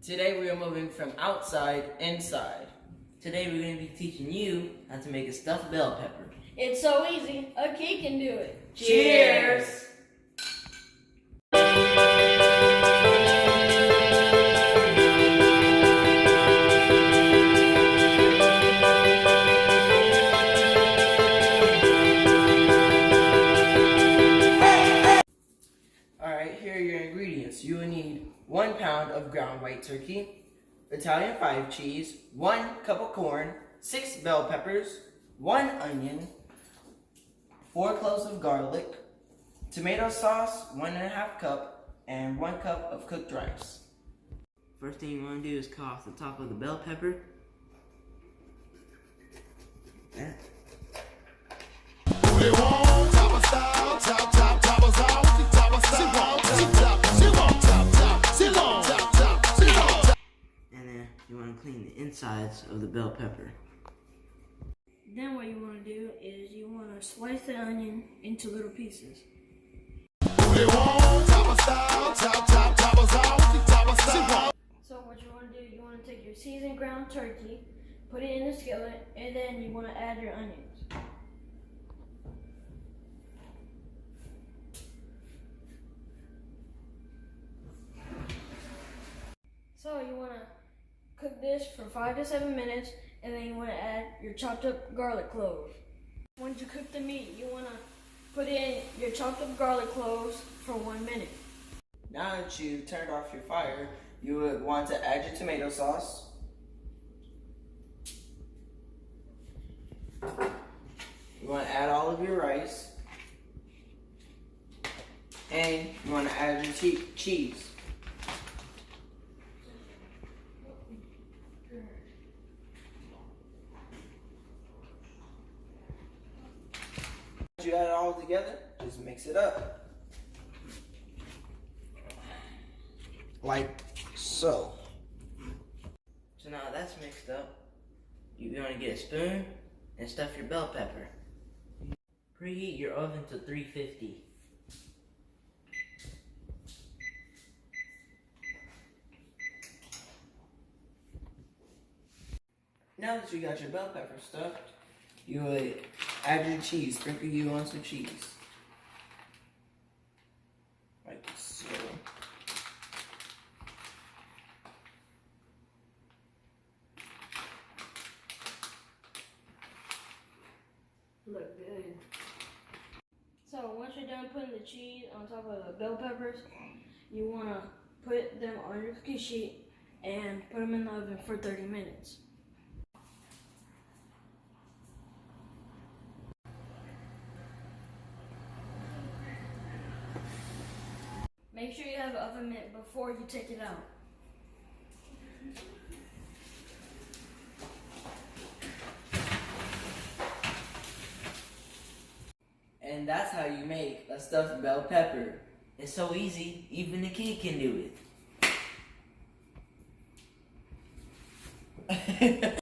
Today we are moving from outside inside. Today we're going to be teaching you how to make a stuffed bell pepper. It's so easy, a kid can do it. Cheers! Alright, here are your ingredients. You will need 1 pound of ground white turkey, Italian 5 cheese, 1 cup of corn, 6 bell peppers, 1 onion, 4 cloves of garlic, tomato sauce, 1.5 cup, and 1 cup of cooked rice. First thing you want to do is cut off the top of the bell pepper. Yeah. And then you want to clean the insides of the bell pepper. Then what you want to do is you want to slice the onion into little pieces. So what you want to do, you want to take your seasoned ground turkey, put it in the skillet, and then you want to add your onions. So you want to cook this for 5 to 7 minutes, and then you want to add your chopped up garlic cloves. Once you cook the meat, you want to put in your chopped up garlic cloves for 1 minute. Now that you've turned off your fire, you would want to add your tomato sauce. You want to add all of your rice. And you want to add your cheese. Once you add it all together, just mix it up. Like so. So now that's mixed up, you're going to get a spoon and stuff your bell pepper. Preheat your oven to 350. Now that you got your bell pepper stuffed, you would add your cheese. Sprinkle you on some cheese. Like so. Look good. So once you're done putting the cheese on top of the bell peppers, you want to put them on your cookie sheet and put them in the oven for 30 minutes. Make sure you have an oven mitt before you take it out. And that's how you make a stuffed bell pepper. It's so easy, even a kid can do it.